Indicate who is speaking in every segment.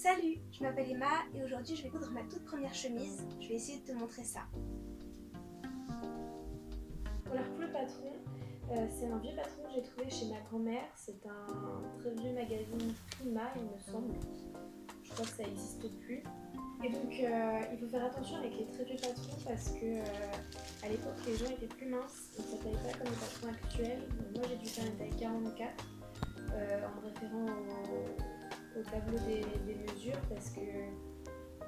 Speaker 1: Salut, je m'appelle Emma et aujourd'hui je vais coudre ma toute première chemise. Je vais essayer de te montrer ça. Alors pour le patron, c'est un vieux patron que j'ai trouvé chez ma grand-mère. C'est un très vieux magazine Prima, il me semble. Je crois que ça n'existe plus. Et donc il faut faire attention avec les très vieux patrons parce que à l'époque les gens étaient plus minces, donc ça taille pas comme les patrons actuels. Donc moi j'ai dû faire une taille 44 en me référant au tableau des mesures parce que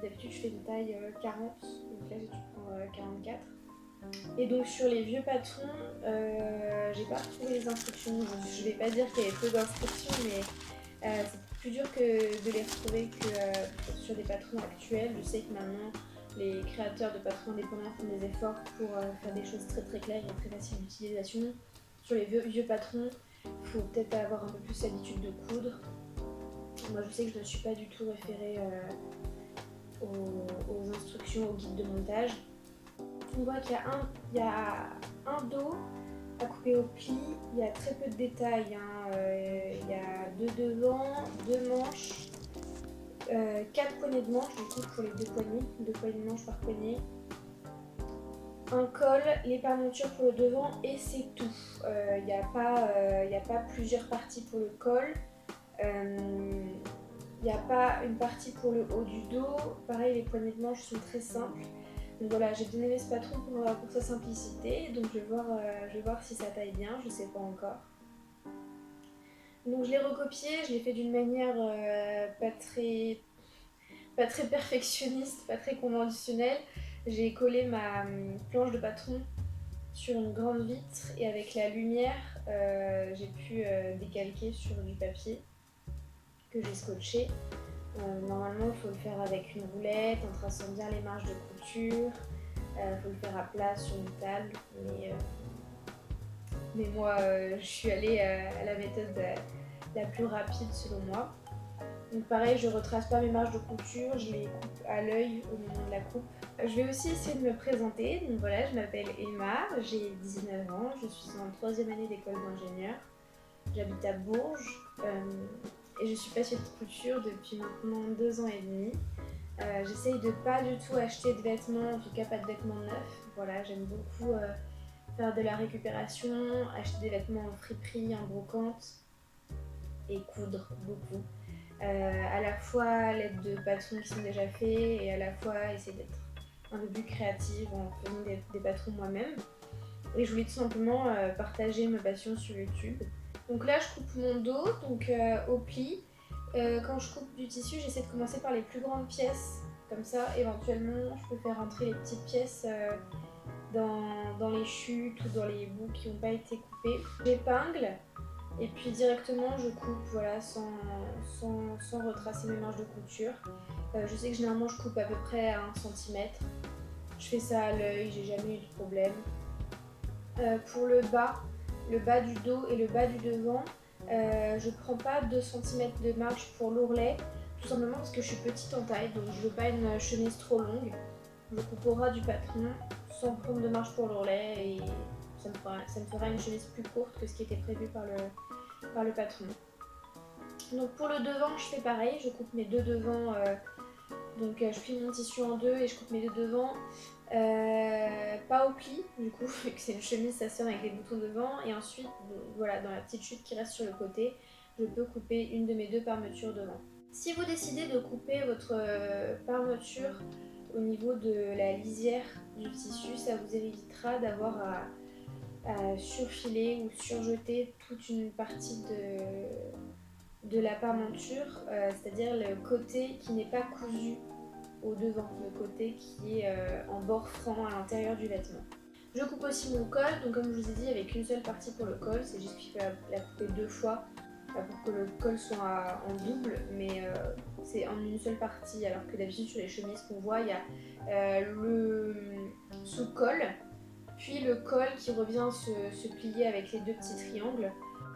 Speaker 1: d'habitude je fais une taille 40, donc là j'ai dû prendre 44. Et donc sur les vieux patrons, j'ai pas retrouvé les instructions. Je vais pas dire qu'il y avait peu d'instructions, mais c'est plus dur de les retrouver que sur des patrons actuels. Je sais que maintenant les créateurs de patrons indépendants font des efforts pour faire des choses très très claires et très faciles d'utilisation. Sur les vieux patrons, il faut peut-être avoir un peu plus l'habitude de coudre. Moi je sais que je ne suis pas du tout référée aux instructions, au guide de montage. On voit qu'il y a un dos à couper au pli, il y a très peu de détails, hein. Il y a deux devants, deux manches, 4 poignées de manches, du coup pour les deux poignées de manches par poignée, un col, les parmentures pour le devant et c'est tout. Il n'y a pas plusieurs parties pour le col. Il n'y a pas une partie pour le haut du dos. Pareil, les poignées de manches sont très simples. Donc voilà, j'ai bien aimé ce patron pour sa simplicité. Donc je vais voir si ça taille bien, je sais pas encore. Donc je l'ai recopié, je l'ai fait d'une manière pas très perfectionniste, pas très conventionnelle. J'ai collé ma planche de patron sur une grande vitre et avec la lumière, j'ai pu décalquer sur du papier que j'ai scotché. Normalement, il faut le faire avec une roulette, en traçant bien les marges de couture. Il faut le faire à plat sur une table, mais moi, je suis allée à la méthode la plus rapide selon moi. Donc pareil, je retrace pas mes marges de couture, je les coupe à l'œil au moment de la coupe. Je vais aussi essayer de me présenter. Donc voilà, je m'appelle Emma, j'ai 19 ans, je suis en 3e année d'école d'ingénieur. J'habite à Bourges et je suis passionnée de couture depuis maintenant 2 ans et demi. J'essaye de pas du tout acheter de vêtements, en tout cas pas de vêtements neufs. Voilà, j'aime beaucoup faire de la récupération, acheter des vêtements en friperie, en brocante et coudre beaucoup. À la fois à l'aide de patrons qui sont déjà faits et à la fois essayer d'être un peu plus créative en faisant des patrons moi-même. Et je voulais tout simplement partager ma passion sur YouTube. Donc là je coupe mon dos donc au pli. Quand je coupe du tissu, j'essaie de commencer par les plus grandes pièces. Comme ça, éventuellement, je peux faire rentrer les petites pièces dans les chutes ou dans les bouts qui n'ont pas été coupés. J'épingle et puis directement je coupe voilà, sans retracer mes marges de couture. Je sais que généralement je coupe à peu près à 1 cm. Je fais ça à l'œil, j'ai jamais eu de problème. Pour le bas du dos et le bas du devant, je prends pas 2 cm de marge pour l'ourlet, tout simplement parce que je suis petite en taille, donc je veux pas une chemise trop longue. Je coupe au ras du patron sans prendre de marge pour l'ourlet et ça me fera une chemise plus courte que ce qui était prévu par le patron. Donc pour le devant, je fais pareil, je coupe mes deux devants, donc je plie mon tissu en deux et je coupe mes deux devants. Pas au pli, du coup, vu que c'est une chemise, ça se ferme avec les boutons devant. Et ensuite, voilà, dans la petite chute qui reste sur le côté, je peux couper une de mes deux parmentures devant. Si vous décidez de couper votre parmenture au niveau de la lisière du tissu, ça vous évitera d'avoir à surfiler ou surjeter toute une partie de la parmenture, c'est-à-dire le côté qui n'est pas cousu au devant, le côté qui est en bord franc à l'intérieur du vêtement. Je coupe aussi mon col, donc comme je vous ai dit, avec une seule partie pour le col, c'est juste qu'il faut la couper 2 fois pour que le col soit en double, mais c'est en une seule partie, alors que d'habitude sur les chemises qu'on voit, il y a le sous-col, puis le col qui revient se plier avec les deux petits triangles.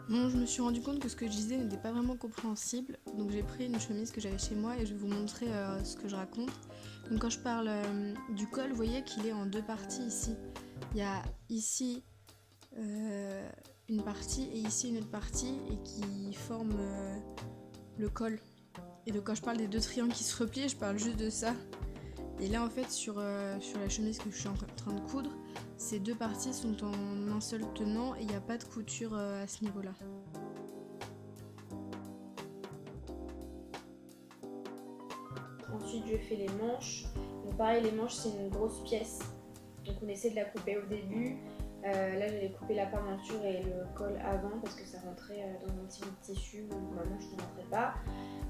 Speaker 2: Bon, je me suis rendu compte que ce que je disais n'était pas vraiment compréhensible, donc j'ai pris une chemise que j'avais chez moi et je vais vous montrer ce que je raconte. Donc quand je parle du col, vous voyez qu'il est en 2 parties ici. Il y a ici une partie et ici une autre partie et qui forment le col. Et donc quand je parle des 2 triangles qui se replient, je parle juste de ça. Et là en fait sur la chemise que je suis en train de coudre, ces 2 parties sont en un seul tenant et il n'y a pas de couture à ce niveau-là.
Speaker 1: Ensuite je fais les manches. Donc pareil, les manches c'est une grosse pièce. Donc on essaie de la couper au début. Là j'allais couper la parmenture et le col avant parce que ça rentrait dans un petit bout de tissu où ma manche ne rentrait pas.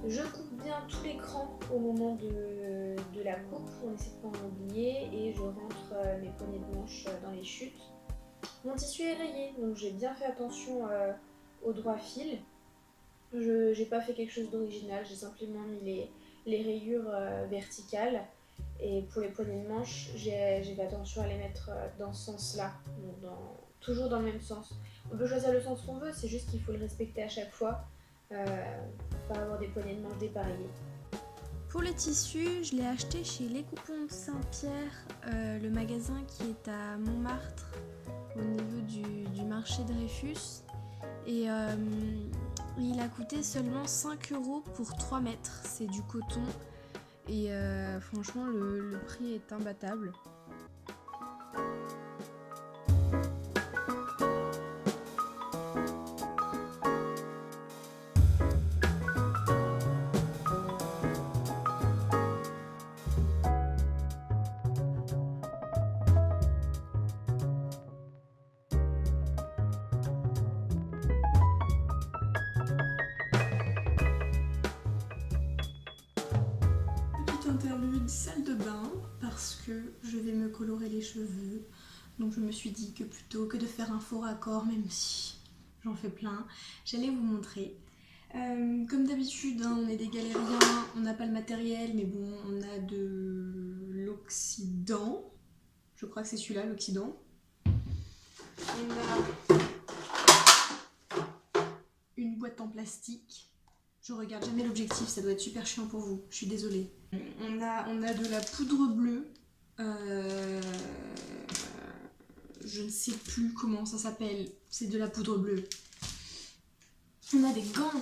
Speaker 1: Je coupe bien tous les crans au moment de la coupe, on essaie de pas en oublier, et je rentre mes poignées de manche dans les chutes. Mon tissu est rayé, donc j'ai bien fait attention au droit fil. Je n'ai pas fait quelque chose d'original, j'ai simplement mis les rayures verticales. Et pour les poignées de manche, j'ai fait attention à les mettre dans ce sens-là, donc toujours dans le même sens. On peut choisir le sens qu'on veut, c'est juste qu'il faut le respecter à chaque fois, pour pas avoir des poignées de manche dépareillées.
Speaker 2: Pour le tissu, je l'ai acheté chez Les Coupons Saint-Pierre, le magasin qui est à Montmartre, au niveau du marché Dreyfus. Et il a coûté seulement 5 € pour 3 mètres, c'est du coton. Et franchement, le prix est imbattable. Interlude salle de bain parce que je vais me colorer les cheveux, donc je me suis dit que plutôt que de faire un faux raccord, même si j'en fais plein, j'allais vous montrer. Comme d'habitude, hein, on est des galériens, on n'a pas le matériel, mais bon, on a de l'oxydant, je crois que c'est celui-là, l'oxydant. On a une boîte en plastique. Je regarde jamais l'objectif, ça doit être super chiant pour vous, je suis désolée. On a de la poudre bleue, je ne sais plus comment ça s'appelle, c'est de la poudre bleue. On a des gants,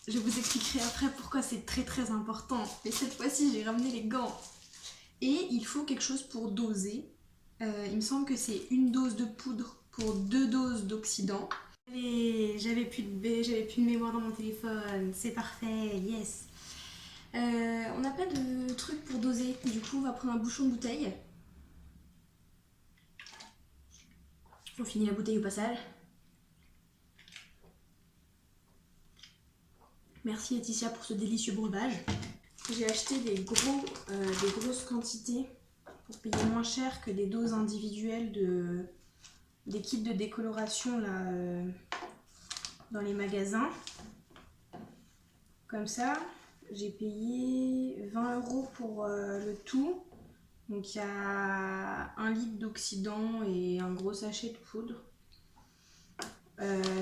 Speaker 2: je vous expliquerai après pourquoi c'est très très important, mais cette fois-ci j'ai ramené les gants. Et il faut quelque chose pour doser, il me semble que c'est une dose de poudre pour 2 doses d'oxydant. Allez, j'avais plus de mémoire dans mon téléphone, c'est parfait, yes. On n'a pas de truc pour doser, du coup on va prendre un bouchon de bouteille. On finit la bouteille au passage. Merci Laetitia pour ce délicieux breuvage. J'ai acheté des grosses quantités pour payer moins cher que des doses individuelles des kits de décoloration là, dans les magasins. Comme ça, j'ai payé 20 € pour le tout. Donc il y a 1 litre d'oxydant et un gros sachet de poudre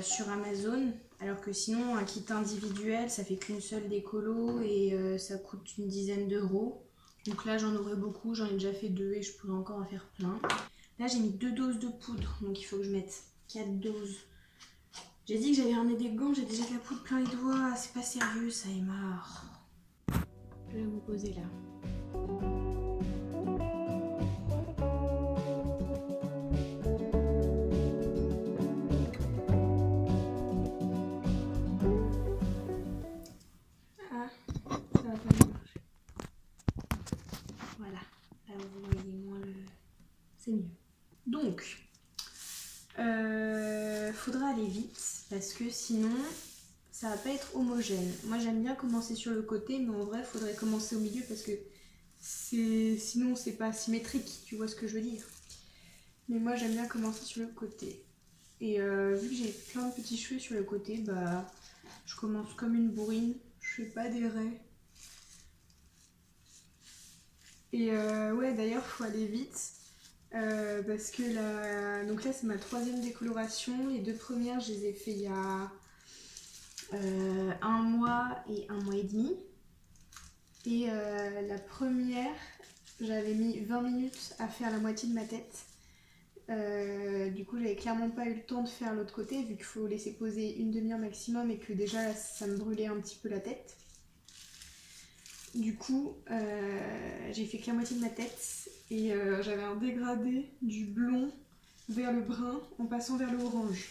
Speaker 2: sur Amazon. Alors que sinon, un kit individuel, ça fait qu'une seule décolo et ça coûte une dizaine d'euros. Donc là, j'en aurais beaucoup, j'en ai déjà fait 2 et je pourrais encore en faire plein. Là, j'ai mis 2 doses de poudre, donc il faut que je mette 4 doses. J'ai dit que j'avais ramené des gants, j'ai déjà de la poudre plein les doigts, c'est pas sérieux, ça est marre. Je vais vous poser là. Ah, ça va pas marcher. Voilà, là vous voyez moins le... c'est mieux. Donc, faudra aller vite parce que sinon ça va pas être homogène. Moi j'aime bien commencer sur le côté, mais en vrai faudrait commencer au milieu parce que sinon c'est pas symétrique, tu vois ce que je veux dire. Mais moi j'aime bien commencer sur le côté. Et vu que j'ai plein de petits cheveux sur le côté, bah je commence comme une bourrine, je fais pas des raies. Et ouais, d'ailleurs faut aller vite. Parce que donc là c'est ma 3e décoloration, les 2 premières je les ai fait il y a 1 mois et 1 mois et demi. Et la première, j'avais mis 20 minutes à faire la moitié de ma tête. Du coup j'avais clairement pas eu le temps de faire l'autre côté vu qu'il faut laisser poser une demi-heure maximum et que déjà ça me brûlait un petit peu la tête.
Speaker 3: Du coup, j'ai fait que la moitié de ma tête et j'avais un dégradé du blond vers le brun en passant vers le orange.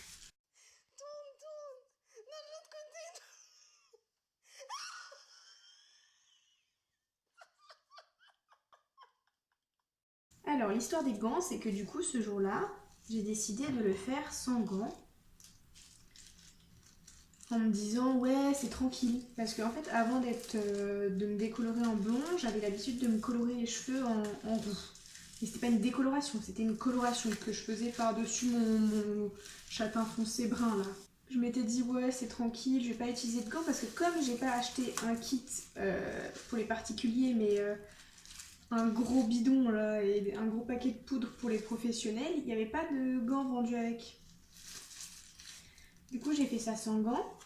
Speaker 3: Alors l'histoire des gants, c'est que du coup ce jour-là, j'ai décidé de le faire sans gants. En me disant ouais c'est tranquille. Parce qu'en fait avant de me décolorer en blond, j'avais l'habitude de me colorer les cheveux en roux. Et c'était pas une décoloration, c'était une coloration que je faisais par-dessus mon châtain foncé brun là. Je m'étais dit ouais c'est tranquille, je vais pas utiliser de gants parce que comme j'ai pas acheté un kit pour les particuliers mais un gros bidon là et un gros paquet de poudre pour les professionnels, il n'y avait pas de gants vendus avec. Du coup j'ai fait ça sans gants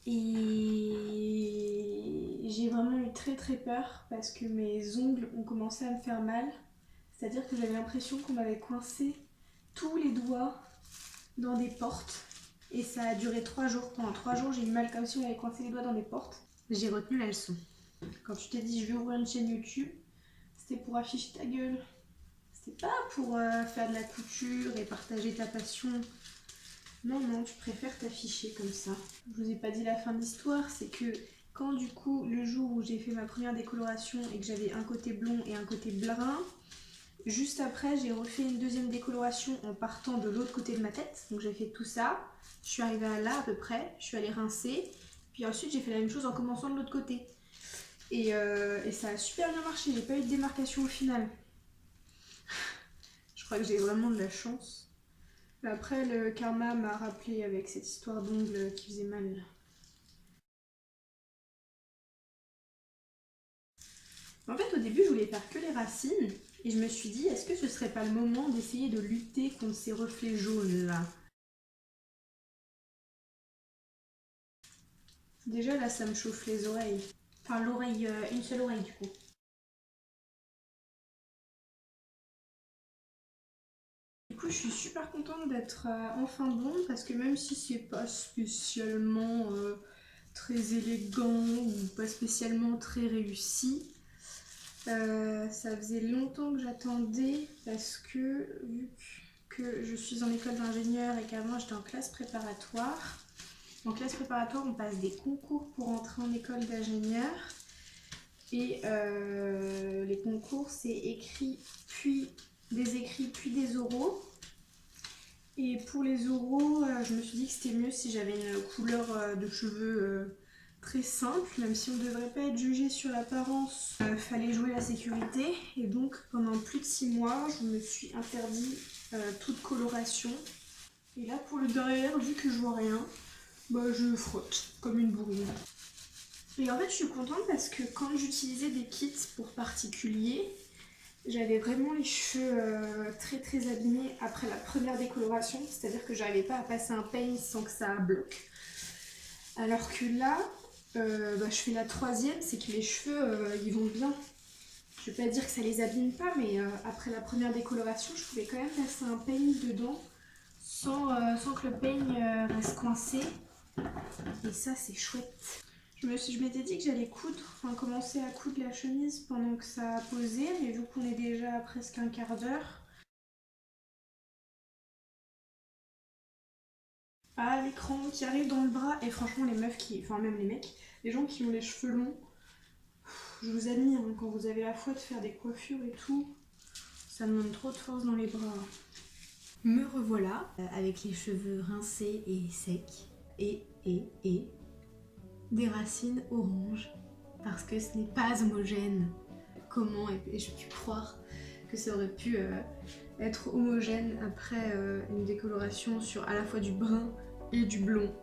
Speaker 3: et j'ai vraiment eu très très peur parce que mes ongles ont commencé à me faire mal. C'est-à-dire que j'avais l'impression qu'on m'avait coincé tous les doigts dans des portes. Et ça a duré 3 jours. Pendant 3 jours, j'ai eu mal comme si on m'avait coincé les doigts dans des portes. J'ai retenu la leçon. Quand tu t'es dit je vais ouvrir une chaîne YouTube, c'était pour afficher ta gueule. C'était pas pour faire de la couture et partager ta passion. Non, non, tu préfères t'afficher comme ça. Je vous ai pas dit la fin de l'histoire, c'est que quand du coup, le jour où j'ai fait ma première décoloration et que j'avais un côté blond et un côté brun, juste après, j'ai refait une deuxième décoloration en partant de l'autre côté de ma tête. Donc j'ai fait tout ça. Je suis arrivée à là à peu près. Je suis allée rincer. Puis ensuite, j'ai fait la même chose en commençant de l'autre côté. Et ça a super bien marché. J'ai pas eu de démarcation au final. Je crois que j'ai vraiment de la chance. Après, le karma m'a rappelé avec cette histoire d'ongles qui faisait mal. En fait, au début, je voulais faire que les racines. Et je me suis dit, est-ce que ce serait pas le moment d'essayer de lutter contre ces reflets jaunes là? Déjà là ça me chauffe les oreilles. Enfin l'oreille, une seule oreille du coup. Du coup je suis super contente d'être enfin blonde parce que même si c'est pas spécialement très élégant ou pas spécialement très réussi, ça faisait longtemps que j'attendais parce que vu que je suis en école d'ingénieur et qu'avant j'étais en classe préparatoire, en classe préparatoire on passe des concours pour entrer en école d'ingénieur. Et les concours, c'est écrit puis des écrits puis des oraux. Et pour les oraux, je me suis dit que c'était mieux si j'avais une couleur de cheveux très simple, même si on ne devrait pas être jugé sur l'apparence. Fallait jouer la sécurité. Et donc pendant plus de 6 mois, je me suis interdit toute coloration. Et là pour le derrière, vu que je vois rien, bah, je frotte comme une bourrine. Et en fait, je suis contente parce que quand j'utilisais des kits pour particuliers, j'avais vraiment les cheveux très très abîmés après la première décoloration, c'est-à-dire que j'arrivais pas à passer un peigne sans que ça bloque. Alors que là, je fais la troisième, c'est que mes cheveux ils vont bien. Je vais pas dire que ça les abîme pas, mais après la première décoloration, je pouvais quand même passer un peigne dedans sans que le peigne reste coincé. Et ça, c'est chouette. Je m'étais dit que j'allais commencer à coudre la chemise pendant que ça a posé, mais vu qu'on est déjà à presque un quart d'heure. Ah, l'écran qui arrive dans le bras, et franchement, les meufs enfin même les mecs, les gens qui ont les cheveux longs, je vous admire, hein, quand vous avez la foi de faire des coiffures et tout, ça demande trop de force dans les bras. Me revoilà, avec les cheveux rincés et secs, et des racines oranges, parce que ce n'est pas homogène. Comment ai-je pu croire que ça aurait pu être homogène après une décoloration sur à la fois du brun et du blond.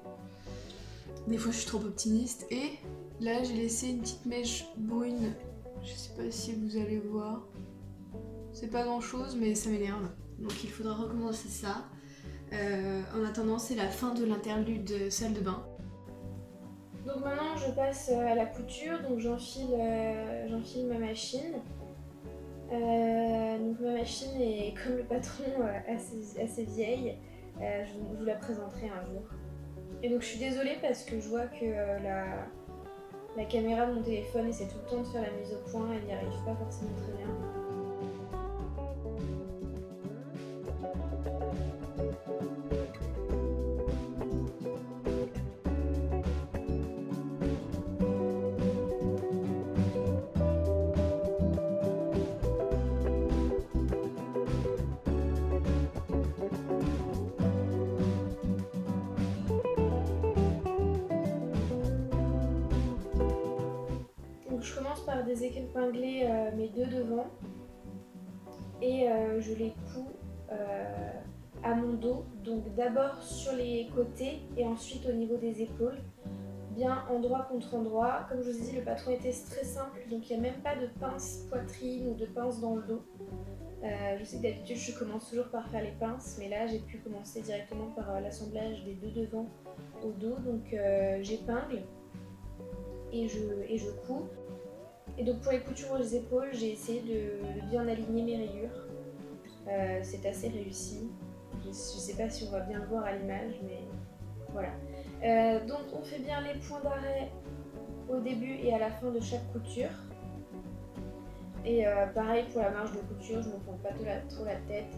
Speaker 3: Des fois je suis trop optimiste. Et là j'ai laissé une petite mèche brune, je sais pas si vous allez voir, c'est pas grand chose mais ça m'énerve, donc il faudra recommencer ça. En attendant, c'est la fin de l'interlude salle de bain.
Speaker 1: Donc maintenant je passe à la couture, donc j'enfile ma machine. Donc ma machine est comme le patron assez vieille, je vous la présenterai un jour. Et donc je suis désolée parce que je vois que La caméra de mon téléphone essaie tout le temps de faire la mise au point, elle n'y arrive pas forcément très bien. Donc je commence par désépingler mes deux devants et je les couds à mon dos, donc d'abord sur les côtés et ensuite au niveau des épaules, bien endroit contre endroit. Comme je vous ai dit, le patron était très simple, donc il n'y a même pas de pince poitrine ou de pince dans le dos. Je sais que d'habitude je commence toujours par faire les pinces, mais là j'ai pu commencer directement par l'assemblage des deux devants au dos, donc j'épingle et je couds. Et donc pour les coutures aux épaules, j'ai essayé de bien aligner mes rayures. C'est assez réussi. Je ne sais pas si on va bien le voir à l'image, mais voilà. Donc on fait bien les points d'arrêt au début et à la fin de chaque couture. Et pareil pour la marge de couture, je ne me prends pas trop la tête.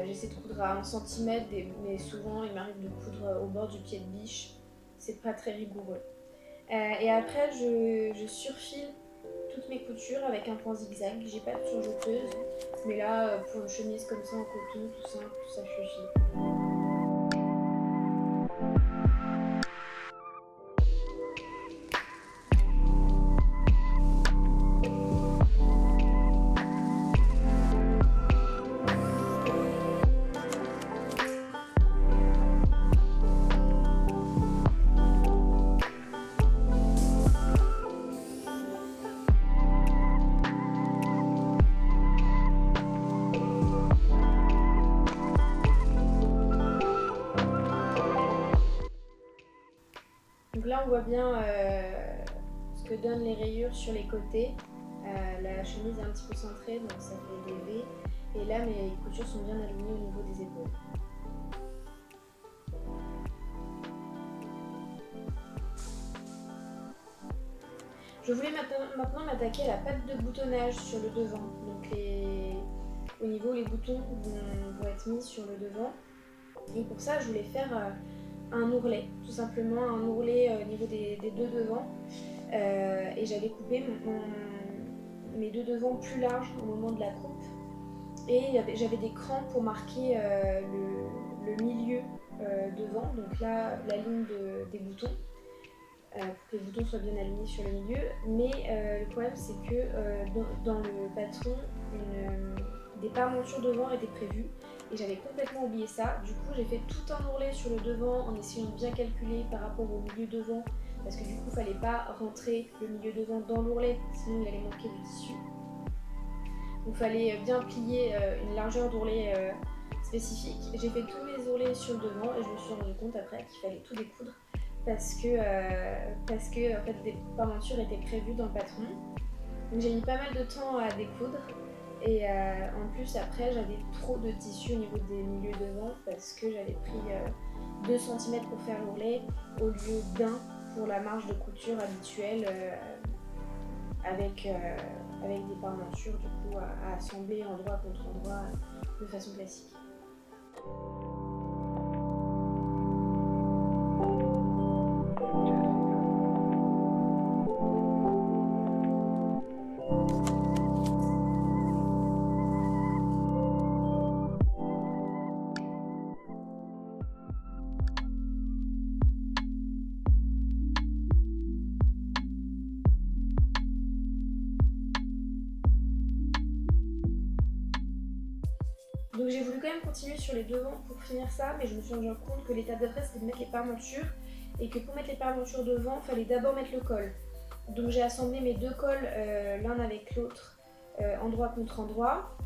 Speaker 1: J'essaie de coudre à 1 cm, mais souvent il m'arrive de coudre au bord du pied de biche. C'est pas très rigoureux. Et après je surfile toutes mes coutures avec un point zigzag. J'ai pas de surjeteuse, mais là pour une chemise comme ça en coton tout simple, ça suffit. Donc là on voit bien ce que donnent les rayures sur les côtés. La chemise est un petit peu cintrée, donc ça fait des V. Et là mes coutures sont bien alignées au niveau des épaules. Je voulais maintenant m'attaquer à la patte de boutonnage sur le devant. Donc au niveau les boutons vont être mis sur le devant. Et pour ça je voulais faire un ourlet, tout simplement un ourlet au niveau des deux devants. Et j'avais coupé mes deux devants plus larges au moment de la coupe. Et j'avais des crans pour marquer le milieu devant, donc là la ligne des boutons, pour que les boutons soient bien alignés sur le milieu. Mais le problème c'est que dans le patron, des parmentures devant étaient prévues. Et j'avais complètement oublié ça. Du coup, j'ai fait tout un ourlet sur le devant en essayant de bien calculer par rapport au milieu devant. Parce que du coup, il ne fallait pas rentrer le milieu devant dans l'ourlet, sinon il allait manquer de tissu. Donc il fallait bien plier une largeur d'ourlet spécifique. J'ai fait tous mes ourlets sur le devant et je me suis rendu compte après qu'il fallait tout découdre. Parce que en fait, des parmentures étaient prévues dans le patron. Donc j'ai mis pas mal de temps à découdre. Et en plus après j'avais trop de tissu au niveau des milieux devant parce que j'avais pris 2 cm pour faire l'ourlet au lieu d'1 pour la marge de couture habituelle avec des parmentures du coup à assembler endroit contre endroit de façon classique. Donc j'ai voulu quand même continuer sur les devants pour finir ça, mais je me suis rendu compte que l'étape d'après c'était de mettre les parmentures et que pour mettre les parmentures devant, il fallait d'abord mettre le col. Donc j'ai assemblé mes deux cols l'un avec l'autre, endroit contre endroit.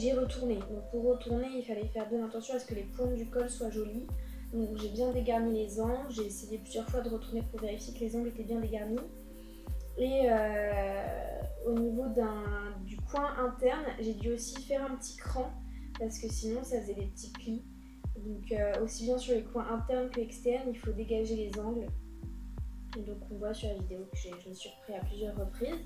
Speaker 1: j'ai retourné. Donc pour retourner, il fallait faire bien attention à ce que les pointes du col soient jolies. Donc j'ai bien dégarni les angles, j'ai essayé plusieurs fois de retourner pour vérifier que les angles étaient bien dégarnis. Et au niveau du coin interne, j'ai dû aussi faire un petit cran parce que sinon ça faisait des petits plis. Donc aussi bien sur les coins internes que externes, il faut dégager les angles. Et donc on voit sur la vidéo que je me suis repris à plusieurs reprises.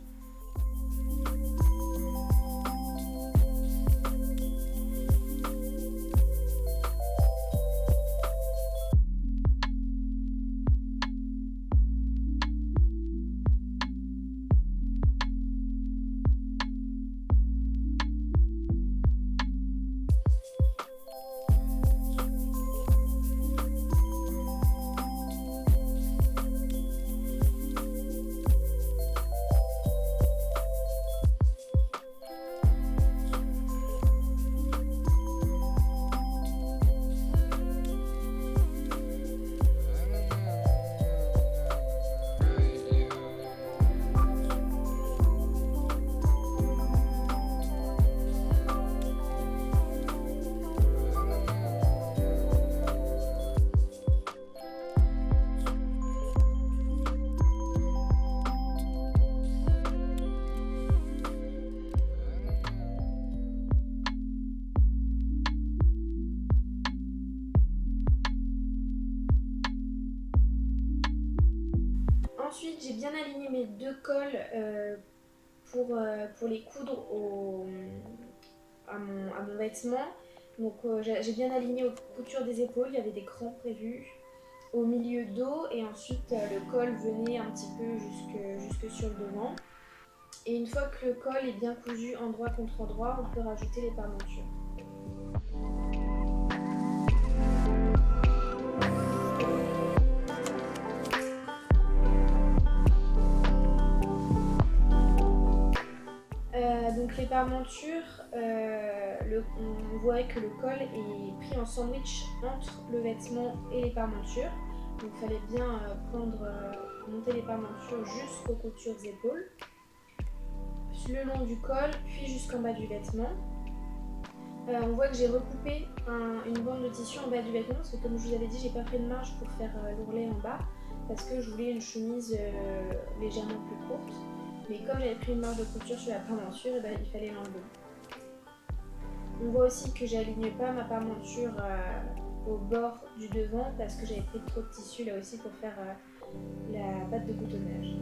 Speaker 1: Ensuite, j'ai bien aligné mes deux cols pour les coudre à mon vêtement. Donc j'ai bien aligné aux coutures des épaules, il y avait des crans prévus au milieu dos et ensuite le col venait un petit peu jusque sur le devant. Et une fois que le col est bien cousu endroit contre endroit, on peut rajouter les parmentures. Donc les parmentures, on voit que le col est pris en sandwich entre le vêtement et les parmentures. Donc il fallait bien monter les parmentures jusqu'aux coutures épaules, le long du col, puis jusqu'en bas du vêtement. On voit que j'ai recoupé une bande de tissu en bas du vêtement parce que comme je vous avais dit, j'ai pas pris de marge pour faire l'ourlet en bas parce que je voulais une chemise légèrement plus courte. Mais comme j'avais pris une marge de couture sur la parmenture, il fallait l'enlever. On voit aussi que j'aligne pas ma parmenture au bord du devant parce que j'avais pris trop de tissu là aussi pour faire la patte de boutonnage.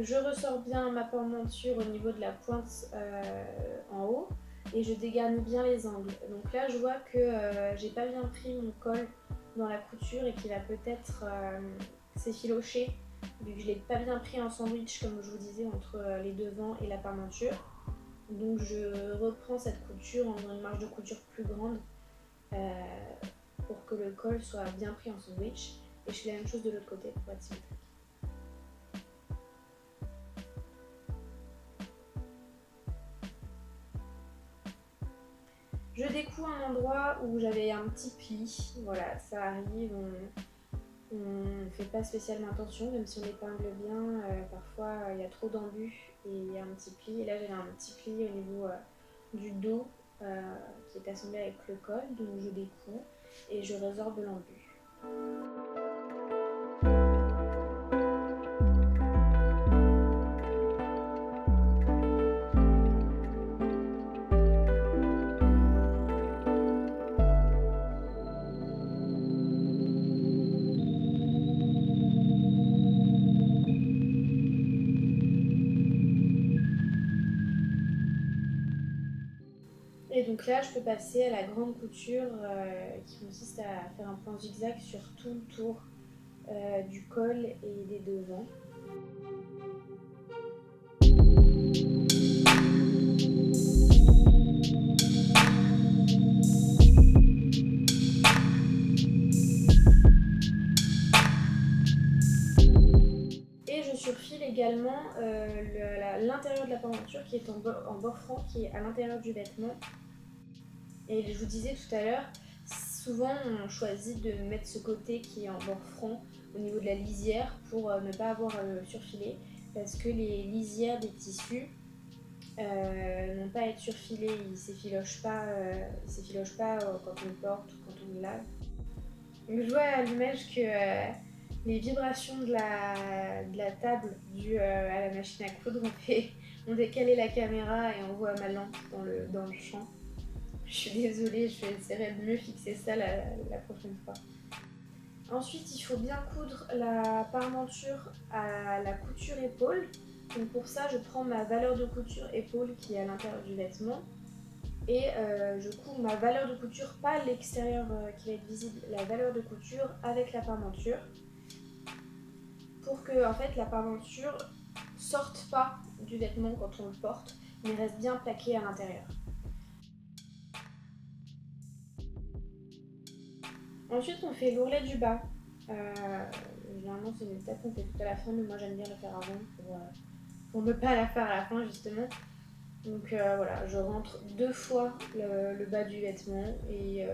Speaker 1: je ressors bien ma pendenture au niveau de la pointe en haut et je dégarnis bien les angles. Donc là je vois que j'ai pas bien pris mon col dans la couture et qu'il va peut-être s'effilocher vu que je l'ai pas bien pris en sandwich comme je vous disais entre les devants et la pendenture. Donc je reprends cette couture en faisant une marge de couture plus grande pour que le col soit bien pris en sandwich et je fais la même chose de l'autre côté pour être symétrique. Je découds un endroit où j'avais un petit pli, voilà, ça arrive, on ne fait pas spécialement attention, même si on épingle bien, parfois il y a trop d'embus et il y a un petit pli. Et là j'avais un petit pli au niveau du dos qui est assemblé avec le col, donc je découds et je résorbe l'embu. Et donc là, je peux passer à la grande couture qui consiste à faire un point zigzag sur tout le tour du col et des devants. Et je surfile également l'intérieur de la pendenture qui est en bord franc, qui est à l'intérieur du vêtement. Et je vous disais tout à l'heure, souvent on choisit de mettre ce côté qui est en bord franc au niveau de la lisière pour ne pas avoir à le surfiler parce que les lisières des tissus n'ont pas à être surfilés, ils ne s'effilochent pas, quand on le porte ou quand on le lave. Donc je vois à l'image que les vibrations de la table dues à la machine à coudre ont décalé la caméra et on voit ma lampe dans le champ. Je suis désolée, je vais essayer de mieux fixer ça la prochaine fois. Ensuite, il faut bien coudre la parmenture à la couture épaule. Donc pour ça, je prends ma valeur de couture épaule qui est à l'intérieur du vêtement et je couds ma valeur de couture, pas l'extérieur qui va être visible, la valeur de couture avec la parmenture pour que en fait, la parmenture sorte pas du vêtement quand on le porte, mais reste bien plaquée à l'intérieur. Ensuite, on fait l'ourlet du bas. Généralement, c'est une étape qu'on fait tout à la fin, mais moi j'aime bien le faire avant pour ne pas la faire à la fin, justement. Donc voilà, je rentre 2 fois le bas du vêtement et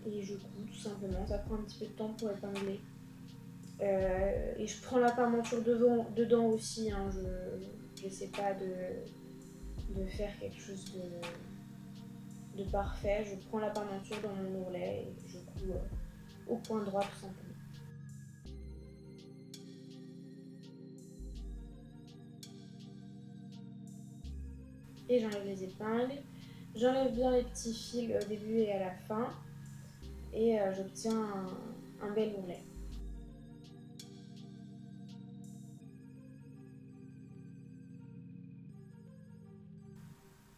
Speaker 1: je couds tout simplement. Ça prend un petit peu de temps pour épingler. Et je prends la parmenture dedans aussi. Hein. Je n'essaie pas de faire quelque chose de parfait. Je prends la parmenture dans mon ourlet et je couds au point droit tout simplement. Et j'enlève les épingles. J'enlève bien les petits fils au début et à la fin. Et j'obtiens un bel ourlet.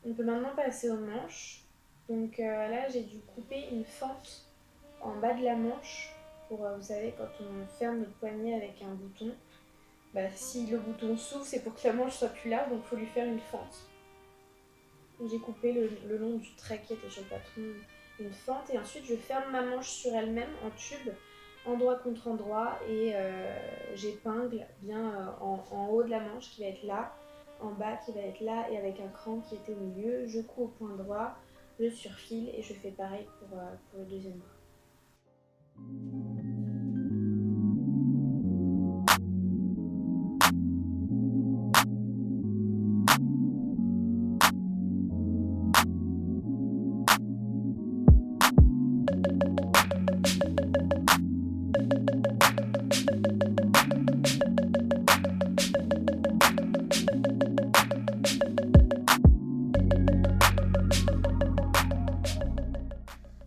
Speaker 1: On peut maintenant passer aux manches. Donc là, j'ai dû couper une fente en bas de la manche pour, vous savez, quand on ferme notre poignet avec un bouton, si le bouton s'ouvre, c'est pour que la manche soit plus large, donc il faut lui faire une fente. Donc, j'ai coupé le long du trait qui était sur le patron une fente et ensuite je ferme ma manche sur elle-même en tube, endroit contre endroit et j'épingle bien en haut de la manche qui va être là, en bas qui va être là et avec un cran qui était au milieu. Je couds au point droit, je surfile et je fais pareil pour le deuxième bras.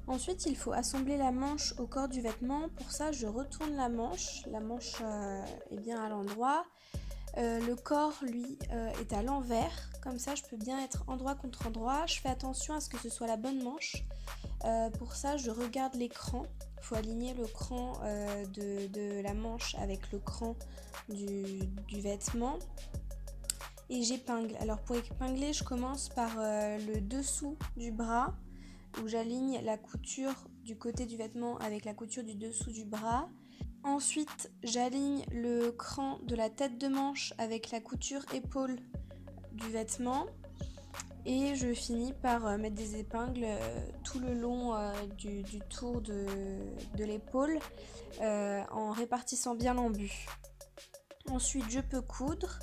Speaker 1: Ensuite, il faut assembler la manche au corps du vêtement. Pour ça, je retourne la manche. La manche est bien à l'endroit.
Speaker 2: Le corps, lui, est à l'envers. Comme ça, je peux bien être endroit contre endroit. Je fais attention à ce que ce soit la bonne manche. Pour ça, je regarde l'écran. Il faut aligner le cran de la manche avec le cran du vêtement. Et j'épingle. Alors pour épingler, je commence par le dessous du bras, où j'aligne la couture du côté du vêtement avec la couture du dessous du bras. Ensuite, j'aligne le cran de la tête de manche avec la couture épaule du vêtement. Et je finis par mettre des épingles tout le long du tour de l'épaule en répartissant bien l'embu. Ensuite, je peux coudre.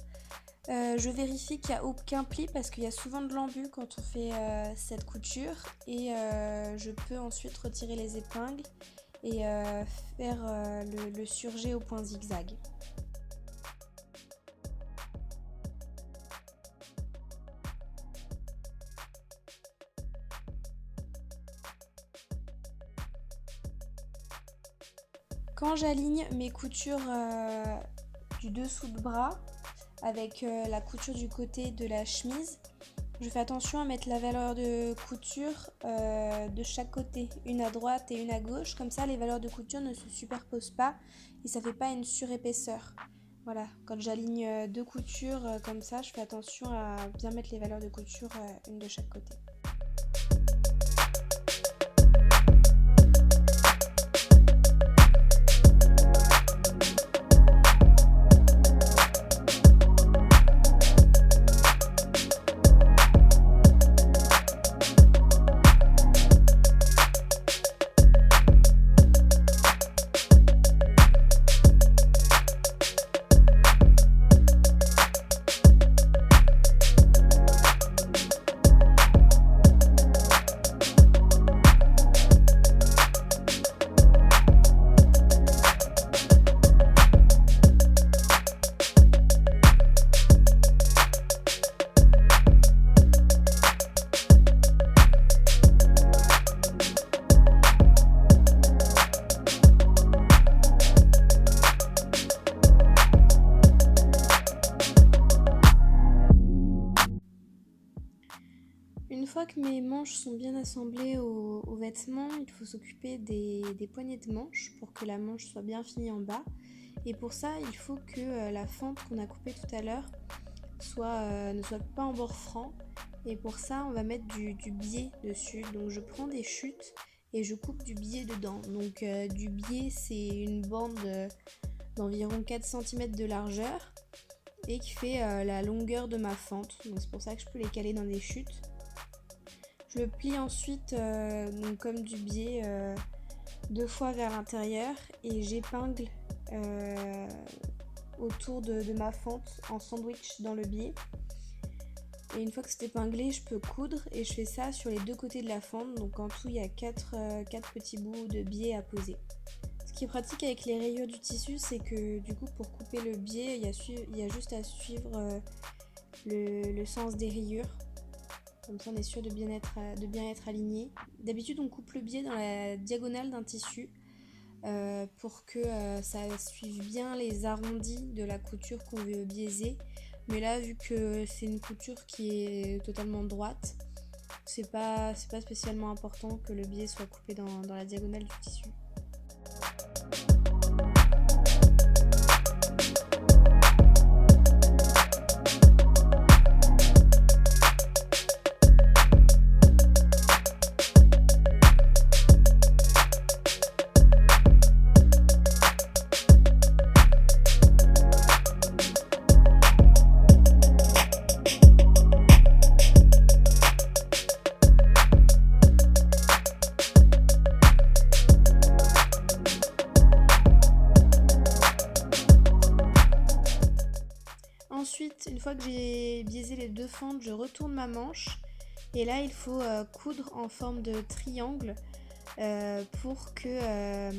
Speaker 2: Je vérifie qu'il n'y a aucun pli parce qu'il y a souvent de l'embu quand on fait cette couture. Et je peux ensuite retirer les épingles et faire le surjet au point zigzag. Quand j'aligne mes coutures du dessous de bras avec la couture du côté de la chemise, je fais attention à mettre la valeur de couture de chaque côté, une à droite et une à gauche, comme ça les valeurs de couture ne se superposent pas et ça fait pas une surépaisseur. Voilà, quand j'aligne deux coutures comme ça, je fais attention à bien mettre les valeurs de couture une de chaque côté. Une fois que mes manches sont bien assemblées au vêtement, il faut s'occuper des poignées de manches pour que la manche soit bien finie en bas. Et pour ça, il faut que la fente qu'on a coupée tout à l'heure ne soit pas en bord franc. Et pour ça, on va mettre du biais dessus. Donc je prends des chutes et je coupe du biais dedans. Donc du biais, c'est une bande d'environ 4 cm de largeur et qui fait la longueur de ma fente. Donc c'est pour ça que je peux les caler dans des chutes. Je le plie ensuite donc comme du biais 2 fois vers l'intérieur et j'épingle autour de ma fente en sandwich dans le biais. Et une fois que c'est épinglé, je peux coudre et je fais ça sur les deux côtés de la fente. Donc en tout, il y a 4 petits bouts de biais à poser. Ce qui est pratique avec les rayures du tissu, c'est que du coup pour couper le biais, il y a juste à suivre le sens des rayures. Comme ça on est sûr de bien être aligné. D'habitude on coupe le biais dans la diagonale d'un tissu pour que ça suive bien les arrondis de la couture qu'on veut biaiser. Mais là vu que c'est une couture qui est totalement droite, c'est pas spécialement important que le biais soit coupé dans la diagonale du tissu. Ensuite, une fois que j'ai biaisé les deux fentes, je retourne ma manche et là il faut coudre en forme de triangle pour que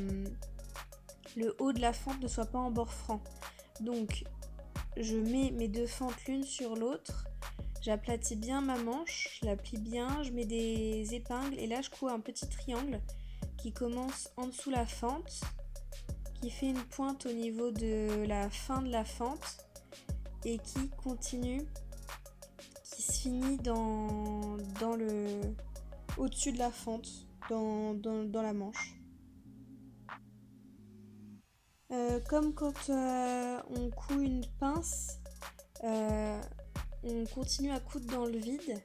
Speaker 2: le haut de la fente ne soit pas en bord franc. Donc je mets mes deux fentes l'une sur l'autre, j'aplatis bien ma manche, je la plie bien, je mets des épingles et là je couds un petit triangle qui commence en dessous la fente, qui fait une pointe au niveau de la fin de la fente. et qui continue, qui se finit au-dessus de la fente, dans la manche. Comme quand on coud une pince, on continue à coudre dans le vide.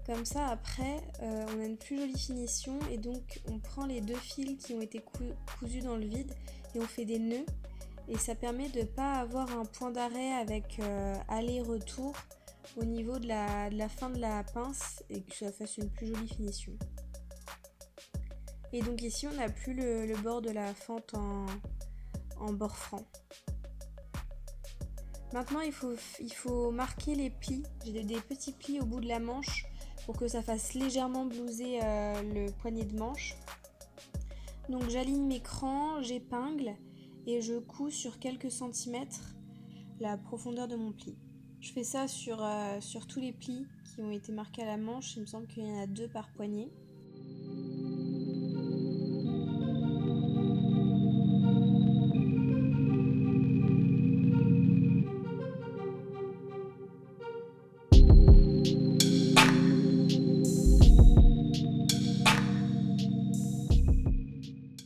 Speaker 2: Comme ça, après, on a une plus jolie finition et donc on prend les 2 fils qui ont été cousus dans le vide et on fait des nœuds. Et ça permet de ne pas avoir un point d'arrêt avec aller-retour au niveau de la fin de la pince et que ça fasse une plus jolie finition. Et donc ici, on n'a plus le bord de la fente en bord franc. Maintenant, il faut marquer les plis. J'ai des petits plis au bout de la manche pour que ça fasse légèrement blouser le poignet de manche. Donc j'aligne mes crans, j'épingle et je couds sur quelques centimètres la profondeur de mon pli. Je fais ça sur tous les plis qui ont été marqués à la manche. Il me semble qu'il y en a 2 par poignet.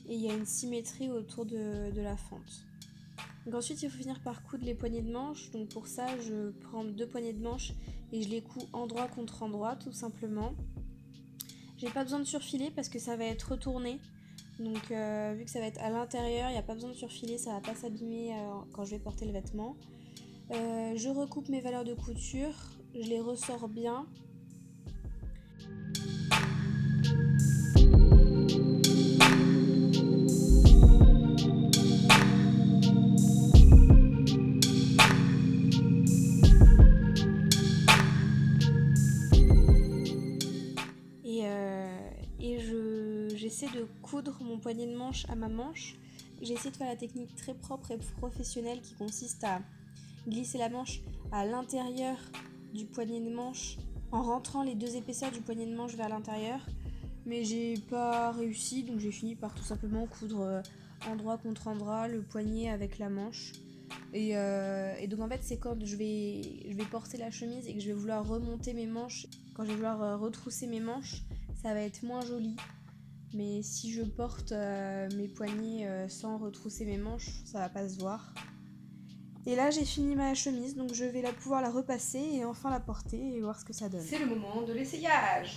Speaker 2: Et il y a une symétrie autour de la fente. Donc ensuite, il faut finir par coudre les poignées de manche. Donc pour ça, je prends 2 poignées de manche et je les couds endroit contre endroit, tout simplement. J'ai pas besoin de surfiler parce que ça va être retourné. Donc vu que ça va être à l'intérieur, il n'y a pas besoin de surfiler, ça va pas s'abîmer quand je vais porter le vêtement. Je recoupe mes valeurs de couture, je les ressors bien. J'essaie de coudre mon poignet de manche à ma manche. J'essaie de faire la technique très propre et professionnelle qui consiste à glisser la manche à l'intérieur du poignet de manche en rentrant les 2 épaisseurs du poignet de manche vers l'intérieur. Mais j'ai pas réussi, donc j'ai fini par tout simplement coudre endroit contre endroit le poignet avec la manche. Et donc en fait c'est quand je vais porter la chemise et que je vais vouloir remonter mes manches, quand je vais vouloir retrousser mes manches, ça va être moins joli. Mais si je porte mes poignets sans retrousser mes manches, ça va pas se voir. Et là j'ai fini ma chemise, donc je vais pouvoir la repasser et enfin la porter et voir ce que ça donne.
Speaker 1: C'est le moment de l'essayage.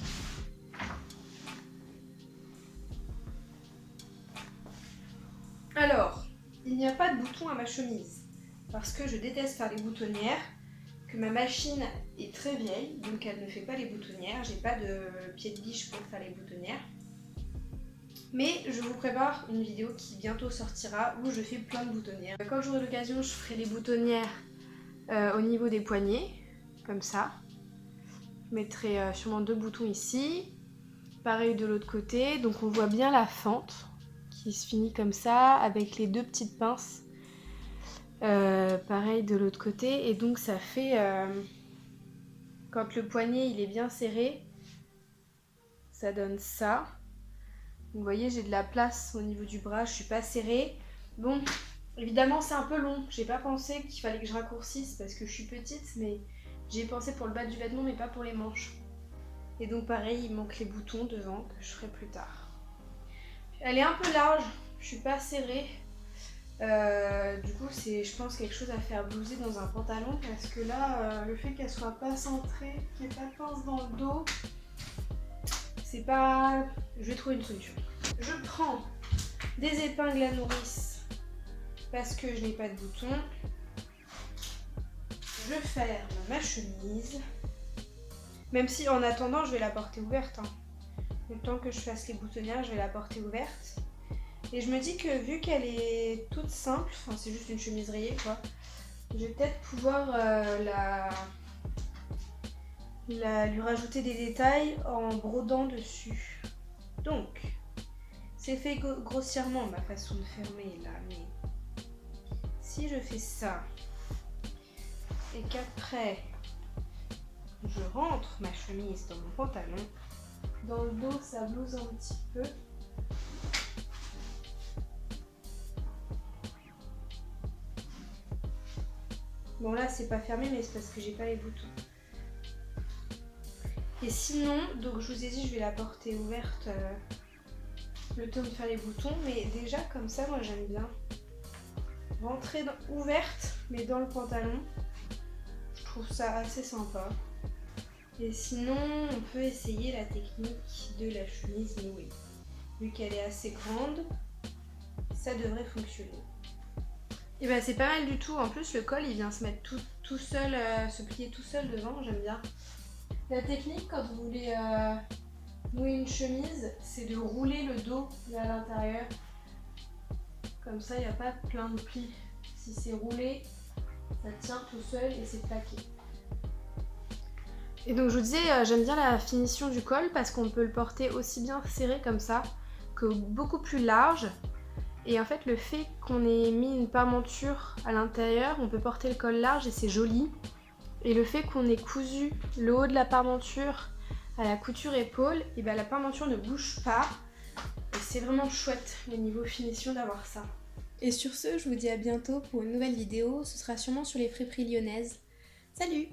Speaker 1: Alors, il n'y a pas de bouton à ma chemise parce que je déteste faire les boutonnières, que ma machine est très vieille, donc elle ne fait pas les boutonnières. J'ai pas de pied de biche pour faire les boutonnières. Mais je vous prépare une vidéo qui bientôt sortira où je fais plein de boutonnières. Quand j'aurai l'occasion, je ferai les boutonnières au niveau des poignets, comme ça. Je mettrai sûrement 2 boutons ici. Pareil de l'autre côté, donc on voit bien la fente qui se finit comme ça avec les 2 petites pinces. Pareil de l'autre côté, et donc ça fait quand le poignet il est bien serré, ça donne ça. Vous voyez, j'ai de la place au niveau du bras, je suis pas serrée. Bon, évidemment c'est un peu long, j'ai pas pensé qu'il fallait que je raccourcisse parce que je suis petite, mais j'ai pensé pour le bas du vêtement mais pas pour les manches. Et donc pareil, il manque les boutons devant que je ferai plus tard. Elle est un peu large, je suis pas serrée. Du coup c'est, je pense, quelque chose à faire blouser dans un pantalon parce que là, le fait qu'elle soit pas centrée, qu'il n'y ait pas de pince dans le dos, c'est pas... Je vais trouver une solution. Je prends des épingles à nourrice parce que je n'ai pas de boutons. Je ferme ma chemise. Même si en attendant je vais la porter ouverte. Le temps que je fasse les boutonnières, je vais la porter ouverte. Et je me dis que vu qu'elle est toute simple, enfin c'est juste une chemise rayée quoi, je vais peut-être pouvoir lui rajouter des détails en brodant dessus. Donc, c'est fait grossièrement ma façon de fermer là, mais si je fais ça et qu'après je rentre ma chemise dans mon pantalon, dans le dos ça blouse un petit peu. Bon là c'est pas fermé mais c'est parce que j'ai pas les boutons. Et sinon, donc je vous ai dit je vais la porter ouverte le temps de faire les boutons, mais déjà comme ça moi j'aime bien rentrer ouverte mais dans le pantalon. Je trouve ça assez sympa. Et sinon on peut essayer la technique de la chemise nouée. Vu qu'elle est assez grande, ça devrait fonctionner. Et bah c'est pas mal du tout, en plus le col il vient se mettre tout seul, se plier tout seul devant, j'aime bien. La technique quand vous voulez nouer une chemise, c'est de rouler le dos vers l'intérieur. Comme ça il n'y a pas plein de plis. Si c'est roulé, ça tient tout seul et c'est plaqué. Et donc je vous disais, j'aime bien la finition du col parce qu'on peut le porter aussi bien serré comme ça que beaucoup plus large. Et en fait le fait qu'on ait mis une parementure à l'intérieur, on peut porter le col large et c'est joli. Et le fait qu'on ait cousu le haut de la parementure à la couture épaule, et ben la parementure ne bouge pas. Et c'est vraiment chouette au niveau finition d'avoir ça.
Speaker 2: Et sur ce, je vous dis à bientôt pour une nouvelle vidéo, ce sera sûrement sur les friperies lyonnaises. Salut!